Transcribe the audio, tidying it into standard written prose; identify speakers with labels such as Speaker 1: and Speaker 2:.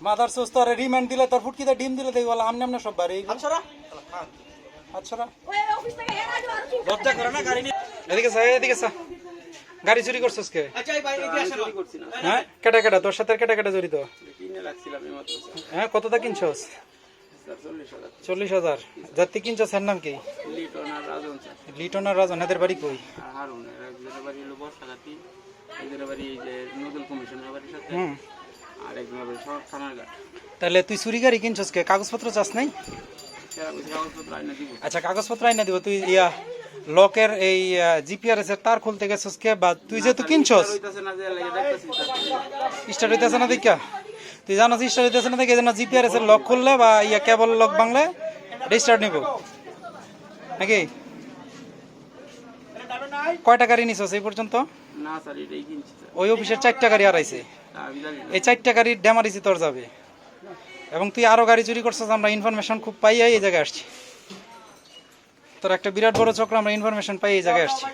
Speaker 1: mother sows তোর remand দিলে তোর ফুটকিতে ডিম দিলে দেখি বলে আমনে আমনে সব বাড়ি আচ্ছা আচ্ছা লজ্জা করে না গাড়ি নিয়ে এদিকে সা গাড়ি চুরি করছস কে
Speaker 2: আচ্ছা ভাই এই আসেন চুরি করছি না
Speaker 1: হ্যাঁ কেটা কেটা তোর সাথে কেটা জড়িত
Speaker 2: কিনে রাখছিলাম এইমাত্র
Speaker 1: হ্যাঁ কতটা কিনছস
Speaker 2: স্যার 40000
Speaker 1: 40,000 যাত্রী কিনছস এর নাম কি
Speaker 2: লিটনার রাজন স্যার
Speaker 1: লিটনার রাজন এদের বাড়ি কই
Speaker 2: আর হারুন একজনের বাড়ি হলো বর্ষাঘাটি একজনের বাড়ি এই যে নদুল কমিশনের বাড়ির সাথে আর একজনের বাড়ি শহর থানার ঘাট
Speaker 1: তাহলে তুই চুরি গাড়ি কিনছস কে কাগজপত্র চাস নাই
Speaker 2: স্যার ওই কাগজপত্র আইনা দিব
Speaker 1: আচ্ছা কাগজপত্র আইনা দিব তুই ইয়া লকের এই জিপিআরএস এর তার খুলতে গেছস কে বা তুই যেহেতু কিনছস
Speaker 2: হইতাছে না যে লাগে দেখতাছি
Speaker 1: স্টার্ট হইতেছে না দেখা তুই জানো স্টার্ট হইতেছে না দেখে যেন জিপিআরএস এর লক খুললে বা ইয়া কেবল লক ভাঙলে রিস্টার্ট নিব নাকি কয়টা গাড়ি নিছস এই পর্যন্ত
Speaker 2: না স্যার এটাই কিনছি স্যার
Speaker 1: ওই অফিসের 4টা গাড়ি হারাইছে
Speaker 2: আমি জানি না
Speaker 1: এই 4টা গাড়ির ড্যামারিজি তোর যাবে এবং তুই আরো গাড়ি চুরি করছস আমরা ইনফরমেশন খুব পাই এই জায়গায় আসছি তোর একটা বিরাট বড় চক্র আমরা ইনফরমেশন পাই এই জায়গায় আসছি